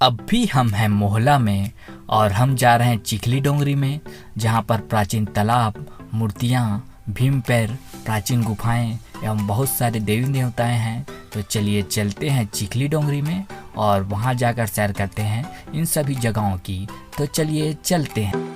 अब भी हम हैं मोहला में और हम जा रहे हैं चिखली डोंगरी में, जहाँ पर प्राचीन तालाब, मूर्तियाँ, भीम पैर, प्राचीन गुफाएं एवं बहुत सारे देवी देवताएं हैं। तो चलिए चलते हैं चिखली डोंगरी में और वहाँ जाकर सैर करते हैं इन सभी जगहों की। तो चलिए चलते हैं।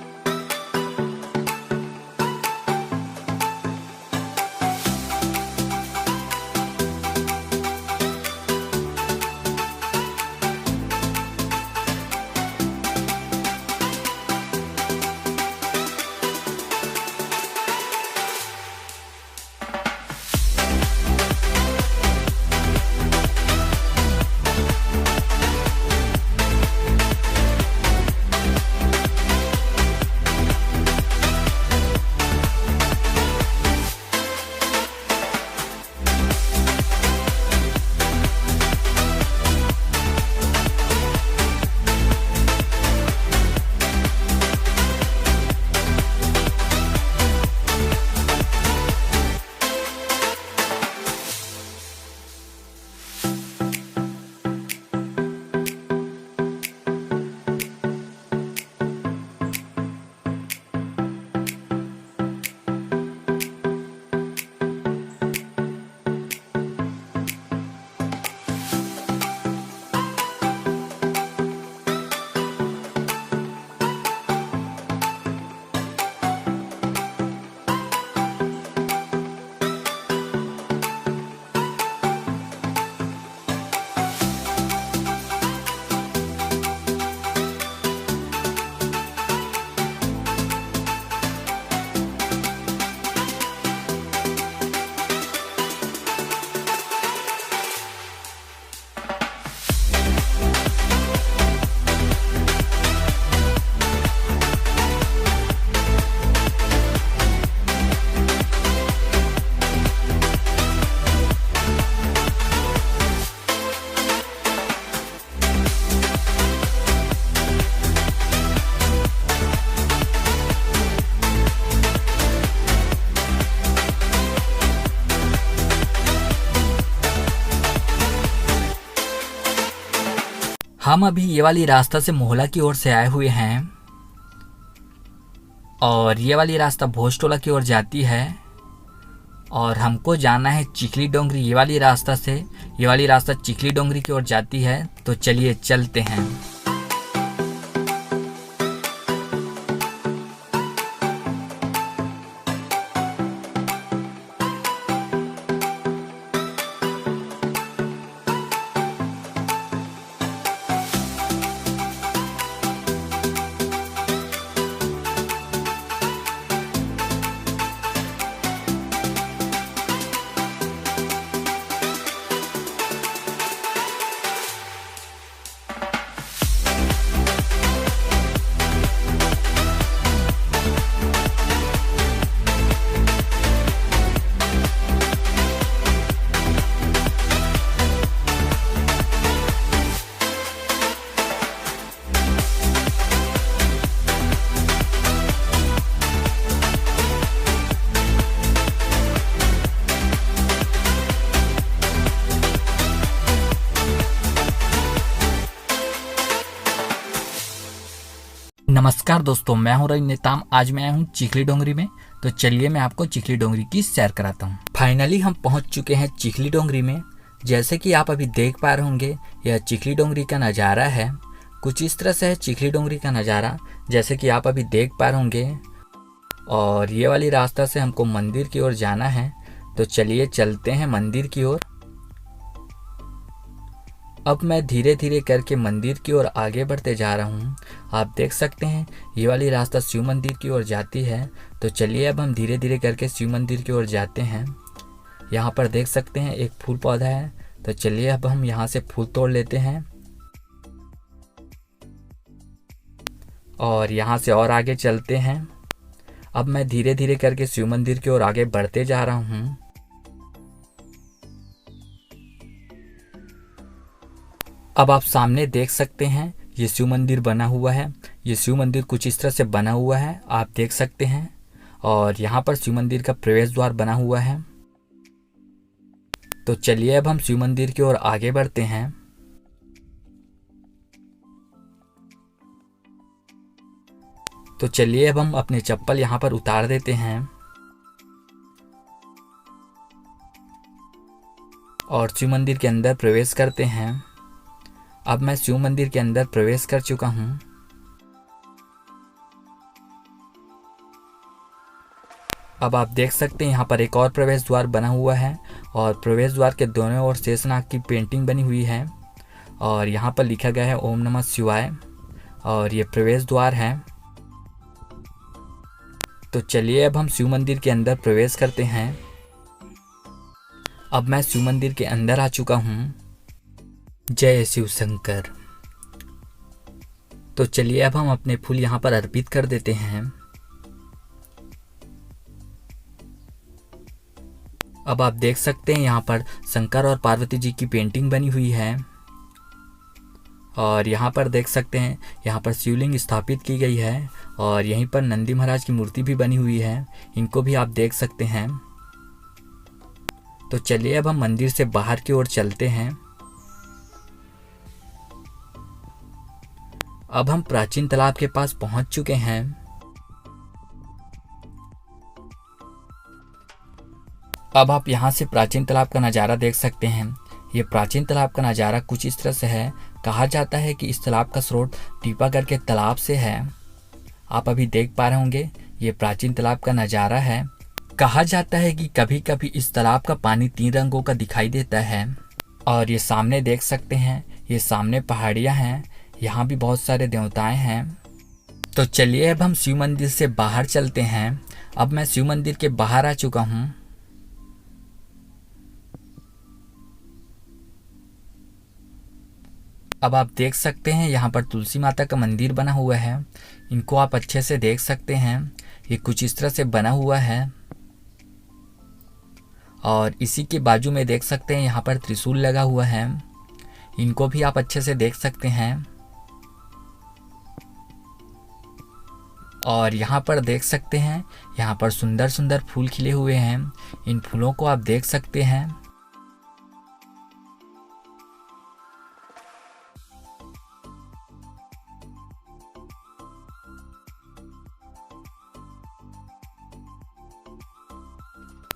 हम अभी ये वाली रास्ता से मोहला की ओर से आए हुए हैं और ये वाली रास्ता भोजटोला की ओर जाती है और हमको जाना है चिखली डोंगरी। ये वाली रास्ता से ये वाली रास्ता चिखली डोंगरी की ओर जाती है। तो चलिए चलते हैं। नमस्कार दोस्तों, मैं हूं रजनीताम। आज मैं आया हूं चिखली डोंगरी में। तो चलिए मैं आपको चिखली डोंगरी की सैर कराता हूं। फाइनली हम पहुंच चुके हैं चिखली डोंगरी में। जैसे कि आप अभी देख पा रहे होंगे, यह चिखली डोंगरी का नज़ारा है। कुछ इस तरह से है चिखली डोंगरी का नज़ारा, जैसे कि आप अभी देख पा रहे होंगे। और ये वाली रास्ता से हमको मंदिर की ओर जाना है। तो चलिए चलते हैं मंदिर की ओर। अब मैं धीरे धीरे करके मंदिर की ओर आगे बढ़ते जा रहा हूँ। आप देख सकते हैं ये वाली रास्ता शिव मंदिर की ओर जाती है। तो चलिए अब हम धीरे धीरे करके शिव मंदिर की ओर जाते हैं। यहाँ पर देख सकते हैं एक फूल पौधा है। तो चलिए अब हम यहाँ से फूल तोड़ लेते हैं और यहाँ से और आगे चलते हैं। अब मैं धीरे धीरे करके शिव मंदिर की ओर आगे बढ़ते जा रहा हूँ। अब आप सामने देख सकते हैं ये शिव मंदिर बना हुआ है। ये शिव मंदिर कुछ इस तरह से बना हुआ है, आप देख सकते हैं। और यहाँ पर शिव मंदिर का प्रवेश द्वार बना हुआ है। तो चलिए अब हम शिव मंदिर की ओर आगे बढ़ते हैं। तो चलिए अब हम अपने चप्पल यहाँ पर उतार देते हैं और शिव मंदिर के अंदर प्रवेश करते हैं। अब मैं शिव मंदिर के अंदर प्रवेश कर चुका हूँ। अब आप देख सकते हैं यहाँ पर एक और प्रवेश द्वार बना हुआ है और प्रवेश द्वार के दोनों ओर शेषनाग की पेंटिंग बनी हुई है और यहाँ पर लिखा गया है ओम नमः शिवाय और ये प्रवेश द्वार है। तो चलिए अब हम शिव मंदिर के अंदर प्रवेश करते हैं। अब मैं शिव मंदिर के अंदर आ चुका हूँ। जय शिव शंकर। तो चलिए अब हम अपने फूल यहाँ पर अर्पित कर देते हैं। अब आप देख सकते हैं यहाँ पर शंकर और पार्वती जी की पेंटिंग बनी हुई है और यहाँ पर देख सकते हैं यहाँ पर शिवलिंग स्थापित की गई है और यहीं पर नंदी महाराज की मूर्ति भी बनी हुई है, इनको भी आप देख सकते हैं। तो चलिए अब हम मंदिर से बाहर की ओर चलते हैं। अब हम प्राचीन तालाब के पास पहुंच चुके हैं। अब आप यहाँ से प्राचीन तालाब का नज़ारा देख सकते हैं। ये प्राचीन तालाब का नज़ारा कुछ इस तरह से है। कहा जाता है कि इस तालाब का स्रोत टीपागढ़ के तालाब से है। आप अभी देख पा रहे होंगे ये प्राचीन तालाब का नज़ारा है। कहा जाता है कि कभी कभी इस तालाब का पानी 3 रंगों का दिखाई देता है। और ये सामने देख सकते हैं, ये सामने पहाड़ियाँ हैं, यहाँ भी बहुत सारे देवताएं हैं। तो चलिए अब हम शिव मंदिर से बाहर चलते हैं। अब मैं शिव मंदिर के बाहर आ चुका हूँ। अब आप देख सकते हैं यहाँ पर तुलसी माता का मंदिर बना हुआ है, इनको आप अच्छे से देख सकते हैं। ये कुछ इस तरह से बना हुआ है और इसी के बाजू में देख सकते हैं यहाँ पर त्रिशूल लगा हुआ है, इनको भी आप अच्छे से देख सकते हैं। और यहाँ पर देख सकते हैं यहाँ पर सुंदर सुंदर फूल खिले हुए हैं, इन फूलों को आप देख सकते हैं।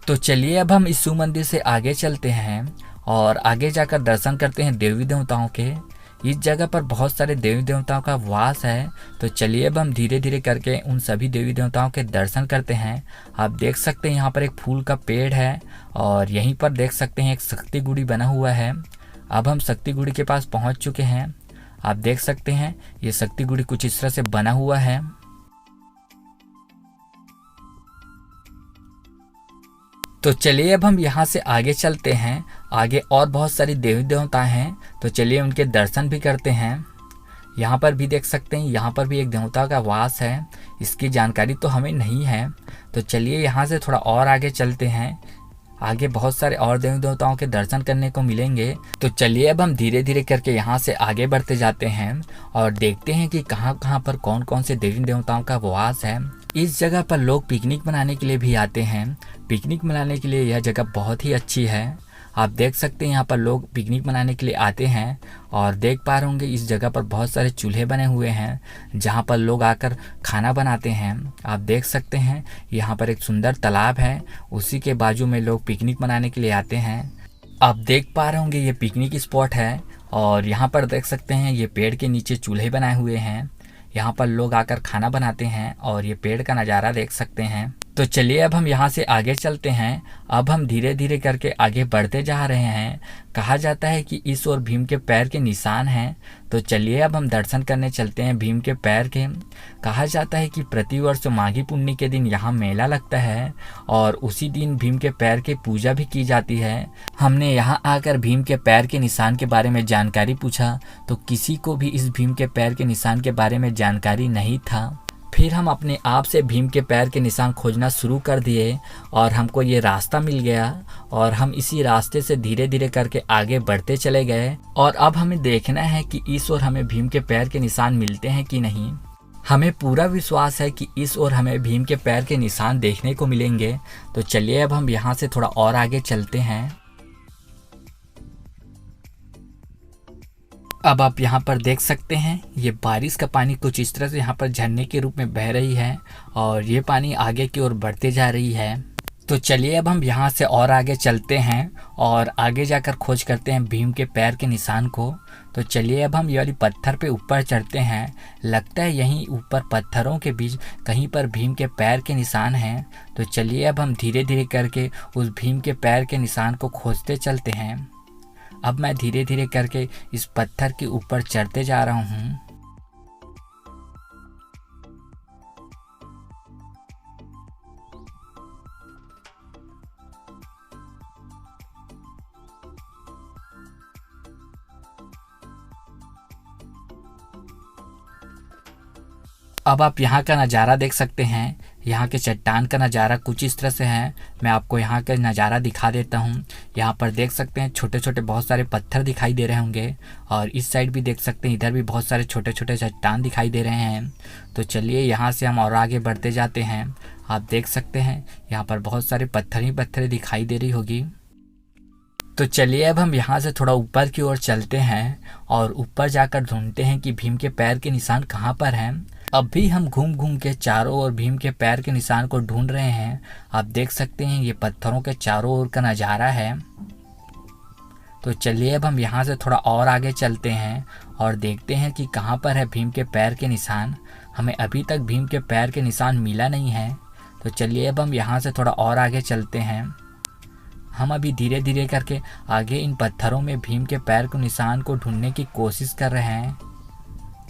तो चलिए अब हम इस शिव मंदिर से आगे चलते हैं और आगे जाकर दर्शन करते हैं देवी देवताओं के। इस जगह पर बहुत सारे देवी देवताओं का वास है। तो चलिए अब हम धीरे धीरे करके उन सभी देवी देवताओं के दर्शन करते हैं। आप देख सकते हैं यहाँ पर एक फूल का पेड़ है और यहीं पर देख सकते हैं एक शक्ति गुड़ी बना हुआ है। अब हम शक्ति गुड़ी के पास पहुँच चुके हैं। आप देख सकते हैं ये शक्ति गुड़ी कुछ इस तरह से बना हुआ है। तो चलिए अब हम यहाँ से आगे चलते हैं। आगे और बहुत सारी देवी देवता हैं, तो चलिए उनके दर्शन भी करते हैं। यहाँ पर भी देख सकते हैं यहाँ पर भी एक देवता का वास है, इसकी जानकारी तो हमें नहीं है। तो चलिए यहाँ से थोड़ा और आगे चलते हैं। आगे बहुत सारे और देवी देवताओं के दर्शन करने को मिलेंगे। तो चलिए अब हम धीरे धीरे करके यहाँ से आगे बढ़ते जाते हैं और देखते हैं कि कहाँ कहाँ पर कौन कौन से देवी देवताओं का वास है। इस जगह पर लोग पिकनिक मनाने के लिए भी आते हैं। पिकनिक मनाने के लिए यह जगह बहुत ही अच्छी है। आप देख सकते हैं यहाँ पर लोग पिकनिक मनाने के लिए आते हैं और देख पा रहे होंगे इस जगह पर बहुत सारे चूल्हे बने हुए हैं जहाँ पर लोग आकर खाना बनाते हैं। आप देख सकते हैं यहाँ पर एक सुंदर तालाब है, उसी के बाजू में लोग पिकनिक मनाने के लिए आते हैं। आप देख पा रहे होंगे ये पिकनिक स्पॉट है और यहाँ पर देख सकते हैं ये पेड़ के नीचे चूल्हे बनाए हुए हैं, यहाँ पर लोग आकर खाना बनाते हैं और ये पेड़ का नज़ारा देख सकते हैं। तो चलिए अब हम यहाँ से आगे चलते हैं। अब हम धीरे धीरे करके आगे बढ़ते जा रहे हैं। कहा जाता है कि इस ओर भीम के पैर के निशान हैं। तो चलिए अब हम दर्शन करने चलते हैं भीम के पैर के। कहा जाता है कि प्रतिवर्ष माघी पुन्नी के दिन यहाँ मेला लगता है और उसी दिन भीम के पैर की पूजा भी की जाती है। हमने यहाँ आकर भीम के पैर के निशान के बारे में जानकारी पूछा तो किसी को भी इस भीम के पैर के निशान के बारे में जानकारी नहीं था। फिर हम अपने आप से भीम के पैर के निशान खोजना शुरू कर दिए और हमको ये रास्ता मिल गया और हम इसी रास्ते से धीरे धीरे करके आगे बढ़ते चले गए। और अब हमें देखना है कि इस ओर हमें भीम के पैर के निशान मिलते हैं कि नहीं। हमें पूरा विश्वास है कि इस ओर हमें भीम के पैर के निशान देखने को मिलेंगे। तो चलिए अब हम यहाँ से थोड़ा और आगे चलते हैं। अब आप यहाँ पर देख सकते हैं ये बारिश का पानी कुछ इस तरह से यहाँ पर झरने के रूप में बह रही है और ये पानी आगे की ओर बढ़ते जा रही है। तो चलिए अब हम यहाँ से और आगे चलते हैं और आगे जाकर खोज करते हैं भीम के पैर के निशान को। तो चलिए अब हम ये वाली पत्थर पे ऊपर चढ़ते हैं। लगता है यहीं ऊपर पत्थरों के बीच कहीं पर भीम के पैर के निशान हैं। तो चलिए अब हम धीरे धीरे करके उस भीम के पैर के निशान को खोजते चलते हैं। अब मैं धीरे धीरे करके इस पत्थर के ऊपर चढ़ते जा रहा हूँ। अब आप यहाँ का नज़ारा देख सकते हैं। यहाँ के चट्टान का नज़ारा कुछ इस तरह से है। मैं आपको यहाँ का नज़ारा दिखा देता हूँ। यहाँ पर देख सकते हैं छोटे छोटे बहुत सारे पत्थर दिखाई दे रहे होंगे और इस साइड भी देख सकते हैं, इधर भी बहुत सारे छोटे छोटे चट्टान दिखाई दे रहे हैं। तो चलिए यहाँ से हम और आगे बढ़ते जाते हैं। आप देख सकते हैं यहाँ पर बहुत सारे पत्थर ही पत्थर दिखाई दे रही होगी। तो चलिए अब हम यहाँ से थोड़ा ऊपर की ओर चलते हैं और ऊपर जाकर ढूंढते हैं कि भीम के पैर के निशान कहाँ पर हैं। अब भी हम घूम घूम के चारों ओर भीम के पैर के निशान को ढूंढ रहे हैं। आप देख सकते हैं ये पत्थरों के चारों ओर का नज़ारा है। तो चलिए अब हम यहाँ से थोड़ा और आगे चलते हैं और देखते हैं कि कहाँ पर है भीम के पैर के निशान। हमें अभी तक भीम के पैर के निशान मिला नहीं है। तो चलिए अब हम यहाँ से थोड़ा और आगे चलते हैं। हम अभी धीरे धीरे करके आगे इन पत्थरों में भीम के पैर के निशान को ढूंढने की कोशिश कर रहे हैं।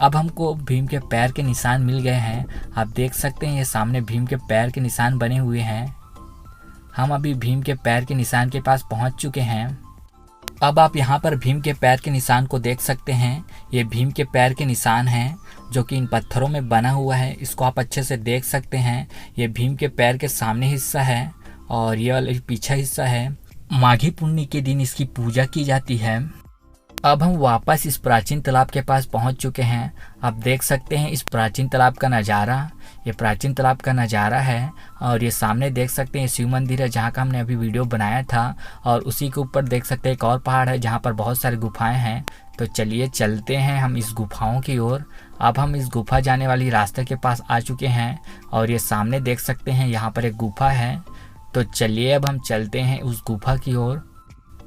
अब हमको भीम के पैर के निशान मिल गए हैं। आप देख सकते हैं ये सामने भीम के पैर के निशान बने हुए हैं। हम अभी भीम के पैर के निशान के पास पहुंच चुके हैं। अब आप यहाँ पर भीम के पैर के निशान को देख सकते हैं। ये भीम के पैर के निशान हैं जो कि इन पत्थरों में बना हुआ है। इसको आप अच्छे से देख सकते हैं। ये भीम के पैर के सामने हिस्सा है और ये वाला पीछा हिस्सा है। माघी पुन्नी के दिन इसकी पूजा की जाती है। अब हम वापस इस प्राचीन तालाब के पास पहुंच चुके हैं। आप देख सकते हैं इस प्राचीन तालाब का नज़ारा। ये प्राचीन तालाब का नज़ारा है और ये सामने देख सकते हैं शिव मंदिर है जहाँ का हमने अभी वीडियो बनाया था और उसी के ऊपर देख सकते हैं एक और पहाड़ है जहाँ पर बहुत सारी गुफाएं हैं। तो चलिए चलते हैं हम इस गुफाओं की ओर। अब हम इस गुफा जाने वाली रास्ते के पास आ चुके हैं और ये सामने देख सकते हैं यहाँ पर एक गुफा है। तो चलिए अब हम चलते हैं उस गुफा की ओर।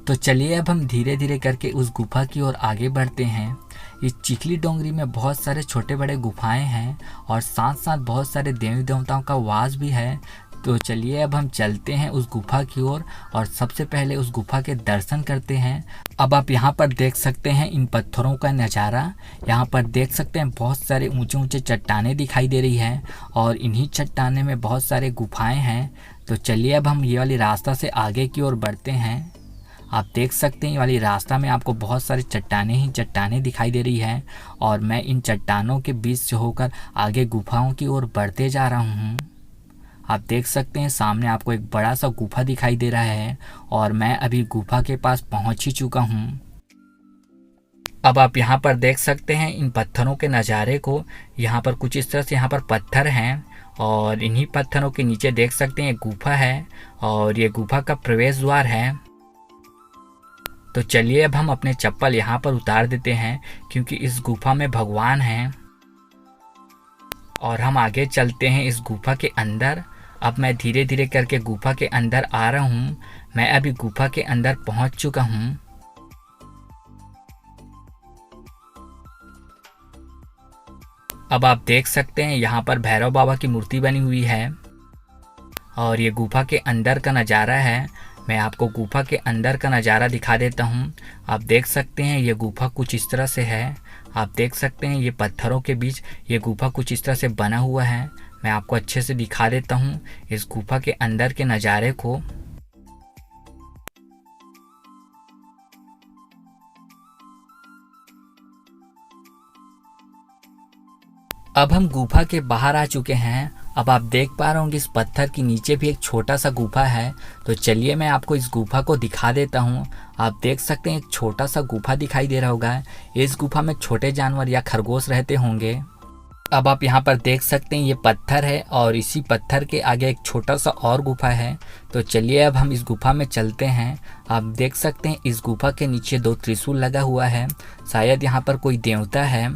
तो चलिए अब हम धीरे धीरे करके उस गुफा की ओर आगे बढ़ते हैं। इस चिखली डोंगरी में बहुत सारे छोटे बड़े गुफाएं हैं और साथ साथ बहुत सारे देवी देवताओं का वास भी है। तो चलिए अब हम चलते हैं उस गुफा की ओर और सबसे पहले उस गुफा के दर्शन करते हैं। अब आप यहाँ पर देख सकते हैं इन पत्थरों का नज़ारा। यहाँ पर देख सकते हैं बहुत सारे ऊंचे ऊंचे चट्टानें दिखाई दे रही हैं और इन्हीं चट्टाने में बहुत सारे गुफाएं हैं। तो चलिए अब हम ये वाली रास्ता से आगे की ओर बढ़ते हैं। आप देख सकते हैं ये वाली रास्ता में आपको बहुत सारी चट्टानें ही चट्टानें दिखाई दे रही हैं और मैं इन चट्टानों के बीच से होकर आगे गुफाओं की ओर बढ़ते जा रहा हूँ। आप देख सकते हैं सामने आपको एक बड़ा सा गुफा दिखाई दे रहा है और मैं अभी गुफा के पास पहुँच ही चुका हूँ। अब आप यहाँ पर देख सकते हैं इन पत्थरों के नज़ारे को। यहाँ पर कुछ इस तरह से यहाँ पर पत्थर हैं और इन्हीं पत्थरों के नीचे देख सकते हैं गुफा है और ये गुफा का प्रवेश द्वार है। तो चलिए अब हम अपने चप्पल यहाँ पर उतार देते हैं क्योंकि इस गुफा में भगवान हैं और हम आगे चलते हैं इस गुफा के अंदर। अब मैं धीरे धीरे करके गुफा के अंदर आ रहा हूँ। मैं अभी गुफा के अंदर पहुँच चुका हूँ। अब आप देख सकते हैं यहाँ पर भैरव बाबा की मूर्ति बनी हुई है और ये गुफा के अंदर का नज़ारा है। मैं आपको गुफा के अंदर का नज़ारा दिखा देता हूँ। आप देख सकते हैं ये गुफा कुछ इस तरह से है। आप देख सकते हैं ये पत्थरों के बीच ये गुफा कुछ इस तरह से बना हुआ है। मैं आपको अच्छे से दिखा देता हूँ इस गुफा के अंदर के नज़ारे को। अब हम गुफा के बाहर आ चुके हैं। अब आप देख पा रहे होंगे इस पत्थर के नीचे भी एक छोटा सा गुफा है। तो चलिए मैं आपको इस गुफा को दिखा देता हूँ। आप देख सकते हैं एक छोटा सा गुफा दिखाई दे रहा होगा। इस गुफा में छोटे जानवर या खरगोश रहते होंगे। अब आप यहाँ पर देख सकते हैं ये पत्थर है और इसी पत्थर के आगे एक छोटा सा और गुफा है। तो चलिए अब हम इस गुफा में चलते हैं। आप देख सकते हैं इस गुफा के नीचे 2 त्रिशूल लगा हुआ है, शायद यहाँ पर कोई देवता है।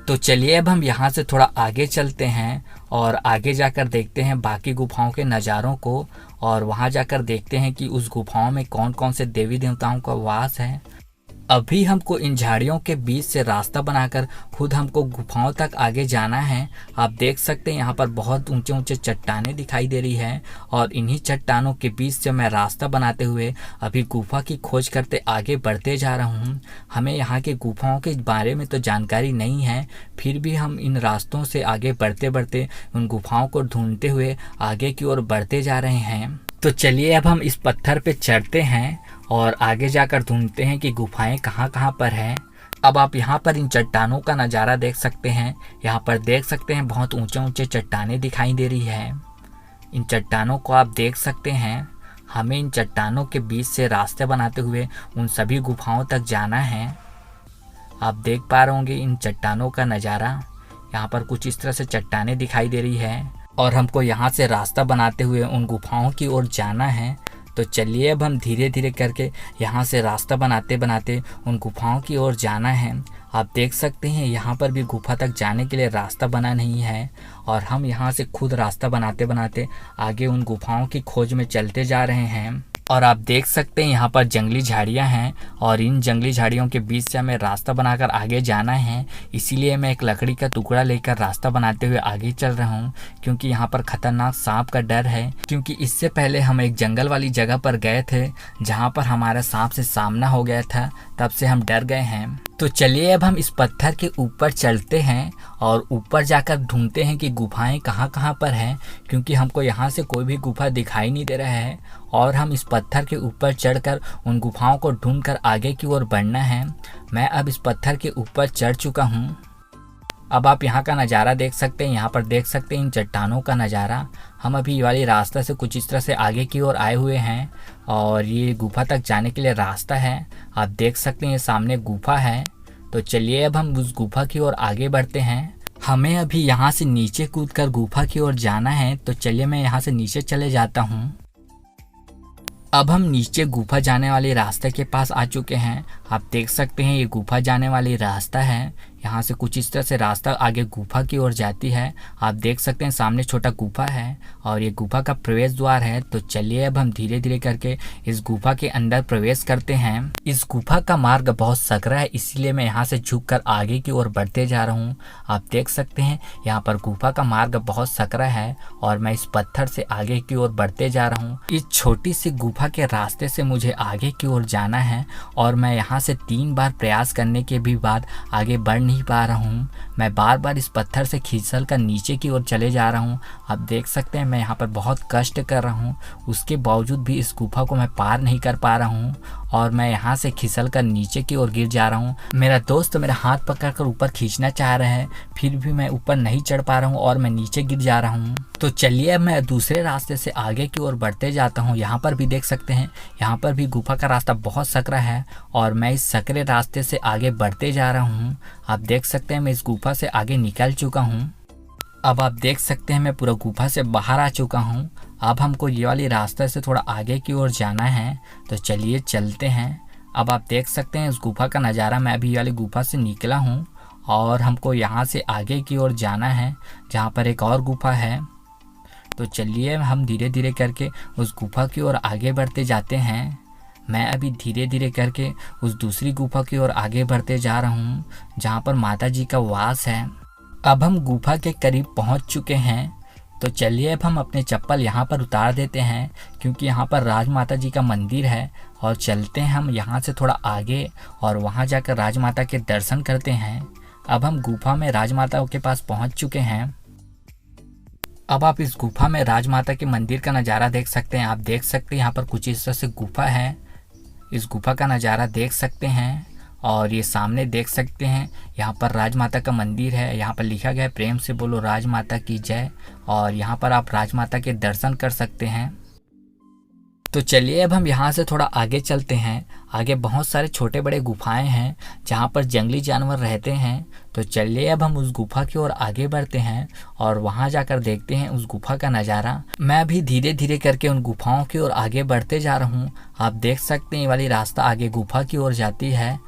तो चलिए अब हम यहाँ से थोड़ा आगे चलते हैं और आगे जाकर देखते हैं बाकी गुफाओं के नज़ारों को, और वहाँ जाकर देखते हैं कि उस गुफाओं में कौन कौन से देवी देवताओं का वास है। अभी हमको इन झाड़ियों के बीच से रास्ता बनाकर खुद हमको गुफाओं तक आगे जाना है। आप देख सकते हैं यहाँ पर बहुत ऊंचे ऊंचे चट्टानें दिखाई दे रही है और इन्हीं चट्टानों के बीच से मैं रास्ता बनाते हुए अभी गुफा की खोज करते आगे बढ़ते जा रहा हूँ। हमें यहाँ के गुफाओं के बारे में तो जानकारी नहीं है, फिर भी हम इन रास्तों से आगे बढ़ते बढ़ते उन गुफाओं को ढूंढते हुए आगे की ओर बढ़ते जा रहे हैं। तो चलिए अब हम इस पत्थर पे चढ़ते हैं और आगे जाकर ढूंढते हैं कि गुफाएं कहाँ कहाँ पर हैं। अब आप यहाँ पर इन चट्टानों का नज़ारा देख सकते हैं। यहाँ पर देख सकते हैं बहुत ऊंचे ऊंचे चट्टानें दिखाई दे रही है। इन चट्टानों को आप देख सकते हैं। हमें इन चट्टानों के बीच से रास्ते बनाते हुए उन सभी गुफाओं तक जाना है। आप देख पा रहे होंगे इन चट्टानों का नज़ारा। यहाँ पर कुछ इस तरह से चट्टानें दिखाई दे रही है और हमको यहाँ से रास्ता बनाते हुए उन गुफाओं की ओर जाना है। तो चलिए अब हम धीरे धीरे करके यहाँ से रास्ता बनाते बनाते उन गुफाओं की ओर जाना है। आप देख सकते हैं यहाँ पर भी गुफा तक जाने के लिए रास्ता बना नहीं है और हम यहाँ से खुद रास्ता बनाते बनाते आगे उन गुफाओं की खोज में चलते जा रहे हैं। और आप देख सकते हैं यहाँ पर जंगली झाड़ियाँ हैं और इन जंगली झाड़ियों के बीच से हमें रास्ता बनाकर आगे जाना है। इसीलिए मैं एक लकड़ी का टुकड़ा लेकर रास्ता बनाते हुए आगे चल रहा हूँ, क्योंकि यहाँ पर खतरनाक सांप का डर है। क्योंकि इससे पहले हम एक जंगल वाली जगह पर गए थे जहाँ पर हमारा सांप से सामना हो गया था, तब से हम डर गए हैं। तो चलिए अब हम इस पत्थर के ऊपर चलते हैं और ऊपर जाकर ढूंढते हैं कि गुफाएं कहाँ कहाँ पर हैं, क्योंकि हमको यहाँ से कोई भी गुफा दिखाई नहीं दे रहा है और हम इस पत्थर के ऊपर चढ़कर उन गुफाओं को ढूंढकर आगे की ओर बढ़ना है। मैं अब इस पत्थर के ऊपर चढ़ चुका हूँ। अब आप यहाँ का नज़ारा देख सकते हैं। यहाँ पर देख सकते हैं इन चट्टानों का नज़ारा। हम अभी ये वाली रास्ता से कुछ इस तरह से आगे की ओर आए हुए हैं और ये गुफा तक जाने के लिए रास्ता है। आप देख सकते हैं ये सामने गुफा है। तो चलिए अब हम उस गुफा की ओर आगे बढ़ते हैं। हमें अभी यहाँ से नीचे कूदकर गुफा की ओर जाना है। तो चलिए मैं यहाँ से नीचे चले जाता हूँ। अब हम नीचे गुफा जाने वाले रास्ते के पास आ चुके हैं। आप देख सकते हैं ये गुफा जाने वाली रास्ता है। यहाँ से कुछ इस तरह से रास्ता आगे गुफा की ओर जाती है। आप देख सकते हैं सामने छोटा गुफा है और ये गुफा का प्रवेश द्वार है। तो चलिए अब हम धीरे धीरे करके इस गुफा के अंदर प्रवेश करते हैं। इस गुफा का मार्ग बहुत सकरा है, इसीलिए मैं यहाँ से झुककर आगे की ओर बढ़ते जा रहा हूँ। आप देख सकते हैं यहाँ पर गुफा का मार्ग बहुत सकरा है और मैं इस पत्थर से आगे की ओर बढ़ते जा रहा हूँ। इस छोटी सी गुफा के रास्ते से मुझे आगे की ओर जाना है और मैं यहाँ से 3 बार प्रयास करने के भी बाद आगे बढ़ नहीं पा रहा हूँ। मैं बार बार इस पत्थर से खिसल कर नीचे की ओर चले जा रहा हूँ। आप देख सकते हैं मैं यहाँ पर बहुत कष्ट कर रहा हूँ, उसके बावजूद भी इस गुफा को मैं पार नहीं कर पा रहा हूँ और मैं यहाँ से खिसल कर नीचे की ओर गिर जा रहा हूँ। मेरा दोस्त मेरा हाथ पकड़कर ऊपर खींचना चाह रहा है, फिर भी मैं ऊपर नहीं चढ़ पा रहा हूँ और मैं नीचे गिर जा रहा हूँ। तो चलिए अब मैं दूसरे रास्ते से आगे की ओर बढ़ते जाता हूँ। यहाँ पर भी देख सकते हैं यहाँ पर भी गुफा का रास्ता बहुत सकरा है और मैं इस सकरे रास्ते से आगे बढ़ते जा रहा हूँ। आप देख सकते हैं मैं इस गुफा से आगे निकल चुका हूँ। अब आप देख सकते हैं मैं पूरा गुफा से बाहर आ चुका हूँ। अब हमको ये वाली रास्ते से थोड़ा आगे की ओर जाना है। तो चलिए चलते हैं। अब आप देख सकते हैं इस गुफा का नज़ारा। मैं अभी वाली गुफा से निकला हूँ और हमको यहाँ से आगे की ओर जाना है जहाँ पर एक और गुफा है। तो चलिए हम धीरे धीरे करके उस गुफा की ओर आगे बढ़ते जाते हैं। मैं अभी धीरे धीरे करके उस दूसरी गुफा की ओर आगे बढ़ते जा रहा हूँ जहाँ पर माता जी का वास है। अब हम गुफा के करीब पहुँच चुके हैं। तो चलिए अब हम अपने चप्पल यहाँ पर उतार देते हैं क्योंकि यहाँ पर राजमाता जी का मंदिर है और चलते हैं हम यहाँ से थोड़ा आगे और वहाँ जाकर राजमाता के दर्शन करते हैं। अब हम गुफा में राजमाता के पास पहुँच चुके हैं। अब आप इस गुफा में राजमाता के मंदिर का नज़ारा देख सकते हैं। आप देख सकते हैं यहाँ पर कुछ इस तरह से गुफा है। इस गुफा का नज़ारा देख सकते हैं और ये सामने देख सकते हैं यहाँ पर राजमाता का मंदिर है। यहाँ पर लिखा गया है प्रेम से बोलो राजमाता की जय और यहाँ पर आप राजमाता के दर्शन कर सकते हैं। तो चलिए अब हम यहाँ से थोड़ा आगे चलते हैं। आगे बहुत सारे छोटे बड़े गुफाएं हैं जहाँ पर जंगली जानवर रहते हैं। तो चलिए अब हम उस गुफा की ओर आगे बढ़ते हैं और वहाँ जाकर देखते हैं उस गुफा का नज़ारा। मैं अभी धीरे धीरे करके उन गुफाओं की ओर आगे बढ़ते जा रहा हूँ। आप देख सकते हैं ये वाली रास्ता आगे गुफा की ओर जाती है।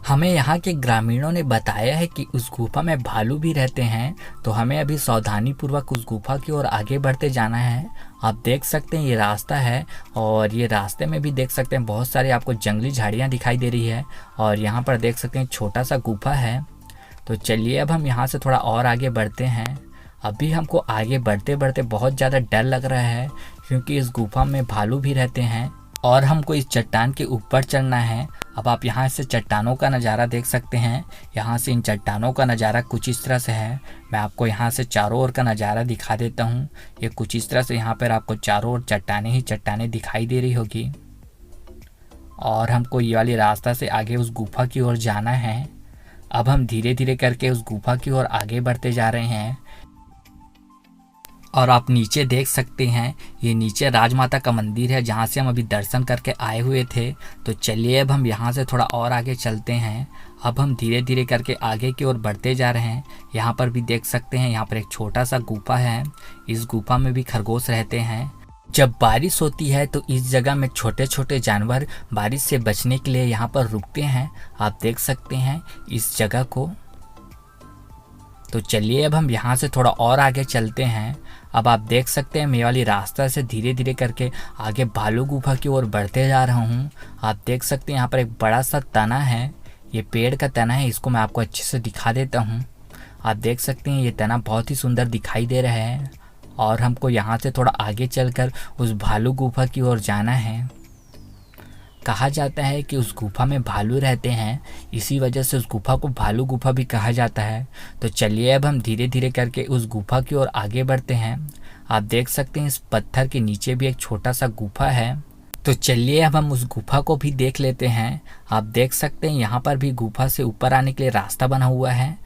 हमें यहाँ के ग्रामीणों ने बताया है कि उस गुफा में भालू भी रहते हैं, तो हमें अभी सावधानी पूर्वक उस गुफा की ओर आगे बढ़ते जाना है। आप देख सकते हैं ये रास्ता है और ये रास्ते में भी देख सकते हैं बहुत सारी आपको जंगली झाड़ियाँ दिखाई दे रही है और यहाँ पर देख सकते हैं छोटा सा गुफा है। तो चलिए अब हम यहाँ से थोड़ा और आगे बढ़ते हैं। अभी हमको आगे बढ़ते बढ़ते बहुत ज़्यादा डर लग रहा है क्योंकि इस गुफा में भालू भी रहते हैं और हमको इस चट्टान के ऊपर चढ़ना है। अब आप यहाँ से चट्टानों का नज़ारा देख सकते हैं। यहाँ से इन चट्टानों का नज़ारा कुछ इस तरह से है। मैं आपको यहाँ से चारों ओर का नज़ारा दिखा देता हूँ। ये कुछ इस तरह से यहाँ पर आपको चारों ओर चट्टानें ही चट्टानें दिखाई दे रही होगी और हमको ये वाली रास्ता से आगे उस गुफा की ओर जाना है। अब हम धीरे धीरे करके उस गुफा की ओर आगे बढ़ते जा रहे हैं और आप नीचे देख सकते हैं ये नीचे राजमाता का मंदिर है जहाँ से हम अभी दर्शन करके आए हुए थे। तो चलिए अब हम यहाँ से थोड़ा और आगे चलते हैं। अब हम धीरे धीरे करके आगे की ओर बढ़ते जा रहे हैं। यहाँ पर भी देख सकते हैं यहाँ पर एक छोटा सा गुफा है। इस गुफा में भी खरगोश रहते हैं। जब बारिश होती है तो इस जगह में छोटे छोटे जानवर बारिश से बचने के लिए यहाँ पर रुकते हैं। आप देख सकते हैं इस जगह को। तो चलिए अब हम यहाँ से थोड़ा और आगे चलते हैं। अब आप देख सकते हैं मैं वाली रास्ता से धीरे धीरे करके आगे भालू गुफा की ओर बढ़ते जा रहा हूँ। आप देख सकते हैं यहाँ पर एक बड़ा सा तना है। ये पेड़ का तना है, इसको मैं आपको अच्छे से दिखा देता हूँ। आप देख सकते हैं ये तना बहुत ही सुंदर दिखाई दे रहा है और हमको यहाँ से थोड़ा आगे चलकर उस भालू गुफा की ओर जाना है। कहा जाता है कि उस गुफा में भालू रहते हैं, इसी वजह से उस गुफा को भालू गुफा भी कहा जाता है। तो चलिए अब हम धीरे धीरे करके उस गुफा की ओर आगे बढ़ते हैं। आप देख सकते हैं इस पत्थर के नीचे भी एक छोटा सा गुफा है। तो चलिए अब हम उस गुफा को भी देख लेते हैं। आप देख सकते हैं यहाँ पर भी गुफा से ऊपर आने के लिए रास्ता बना हुआ है।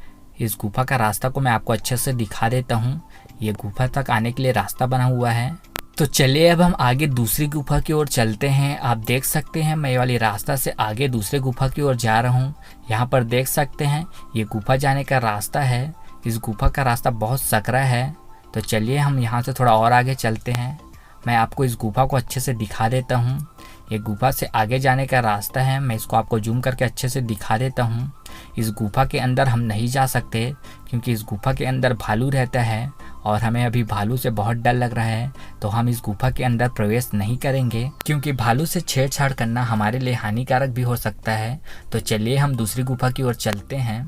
इस गुफा का रास्ता को मैं आपको अच्छे से दिखा देता हूँ। ये गुफा तक आने के लिए रास्ता बना हुआ है। तो चलिए अब हम आगे दूसरी गुफा की ओर चलते हैं। आप देख सकते हैं मैं वाली रास्ता से आगे दूसरे गुफा की ओर जा रहा हूँ। यहाँ पर देख सकते हैं ये गुफा जाने का रास्ता है। इस गुफा का रास्ता बहुत सकरा है। तो चलिए हम यहाँ से थोड़ा और आगे चलते हैं। मैं आपको इस गुफा को अच्छे से दिखा देता हूँ। ये गुफा से आगे जाने का रास्ता है। मैं इसको आपको जूम करके अच्छे से दिखा देता हूँ। इस गुफा के अंदर हम नहीं जा सकते क्योंकि इस गुफा के अंदर भालू रहता है और हमें अभी भालू से बहुत डर लग रहा है। तो हम इस गुफा के अंदर प्रवेश नहीं करेंगे क्योंकि भालू से छेड़छाड़ करना हमारे लिए हानिकारक भी हो सकता है। तो चलिए हम दूसरी गुफा की ओर चलते हैं।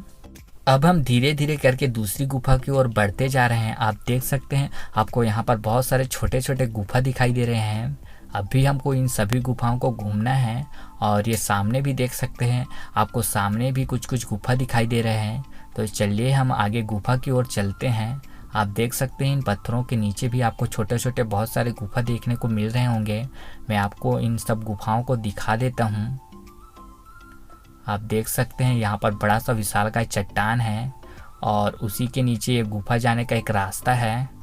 अब हम धीरे धीरे करके दूसरी गुफा की ओर बढ़ते जा रहे हैं। आप देख सकते हैं आपको यहाँ पर बहुत सारे छोटे छोटे गुफा दिखाई दे रहे हैं। अभी हमको इन सभी गुफाओं को घूमना है और ये सामने भी देख सकते हैं आपको सामने भी कुछ कुछ गुफा दिखाई दे रहे हैं। तो चलिए हम आगे गुफा की ओर चलते हैं। आप देख सकते हैं इन पत्थरों के नीचे भी आपको छोटे छोटे बहुत सारे गुफा देखने को मिल रहे होंगे। मैं आपको इन सब गुफाओं को दिखा देता हूँ। आप देख सकते हैं यहाँ पर बड़ा सा विशालकाय चट्टान है और उसी के नीचे ये गुफा जाने का एक रास्ता है।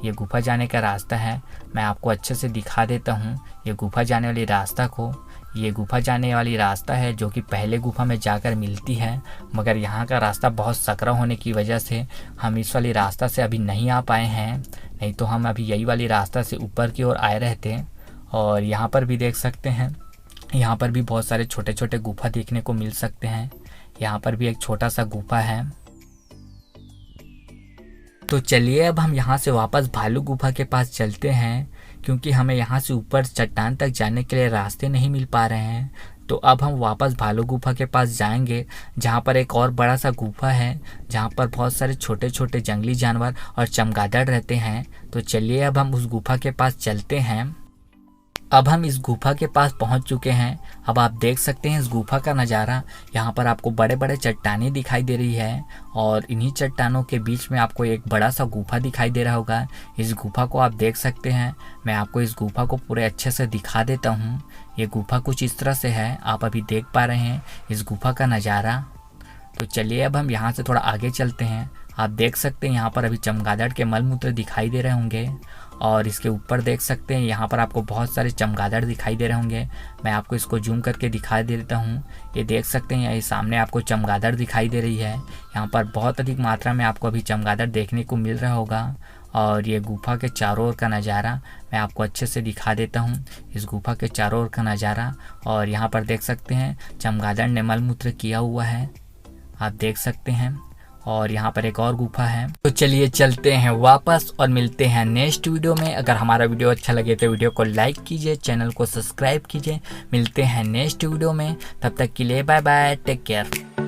ये गुफा जाने का रास्ता है। मैं आपको अच्छे से दिखा देता हूँ ये गुफा जाने वाली रास्ता को। ये गुफा जाने वाली रास्ता है जो कि पहले गुफा में जाकर मिलती है, मगर यहाँ का रास्ता बहुत सकरा होने की वजह से हम इस वाली रास्ता से अभी नहीं आ पाए हैं। नहीं तो हम अभी यही वाली रास्ता से ऊपर की ओर आए रहते। और यहाँ पर भी देख सकते हैं यहाँ पर भी बहुत सारे छोटे छोटे गुफा देखने को मिल सकते हैं। यहाँ पर भी एक छोटा सा गुफा है। तो चलिए अब हम यहाँ से वापस भालू गुफा के पास चलते हैं क्योंकि हमें यहाँ से ऊपर चट्टान तक जाने के लिए रास्ते नहीं मिल पा रहे हैं। तो अब हम वापस भालू गुफा के पास जाएंगे जहाँ पर एक और बड़ा सा गुफा है जहाँ पर बहुत सारे छोटे छोटे जंगली जानवर और चमगादड़ रहते हैं। तो चलिए अब हम उस गुफा के पास चलते हैं। अब हम इस गुफा के पास पहुंच चुके हैं। अब आप देख सकते हैं इस गुफा का नज़ारा। यहाँ पर आपको बड़े बड़े चट्टानें दिखाई दे रही है और इन्हीं चट्टानों के बीच में आपको एक बड़ा सा गुफा दिखाई दे रहा होगा। इस गुफा को आप देख सकते हैं। मैं आपको इस गुफा को पूरे अच्छे से दिखा देता हूँ। ये गुफा कुछ इस तरह से है। आप अभी देख पा रहे हैं इस गुफा का नज़ारा। तो चलिए अब हम यहाँ से थोड़ा आगे चलते हैं। आप देख सकते हैं यहाँ पर अभी चमगादड़ के मल मूत्र दिखाई दे रहे होंगे और इसके ऊपर देख सकते हैं यहाँ पर आपको बहुत सारे चमगादड़ दिखाई दे रहे होंगे। मैं आपको इसको जूम करके दिखा देता हूँ। ये देख सकते हैं ये सामने आपको चमगादड़ दिखाई दे रही है। यहाँ पर बहुत अधिक मात्रा में आपको अभी चमगादड़ देखने को मिल रहा होगा। और ये गुफा के चारों ओर का नज़ारा मैं आपको अच्छे से दिखा देता हूँ। इस गुफा के चारों ओर का नज़ारा, और यहाँ पर देख सकते हैं चमगादड़ ने मलमूत्र किया हुआ है, आप देख सकते हैं। और यहाँ पर एक और गुफा है। तो चलिए चलते हैं वापस और मिलते हैं नेक्स्ट वीडियो में। अगर हमारा वीडियो अच्छा लगे तो वीडियो को लाइक कीजिए, चैनल को सब्सक्राइब कीजिए। मिलते हैं नेक्स्ट वीडियो में, तब तक के लिए बाय बाय, टेक केयर।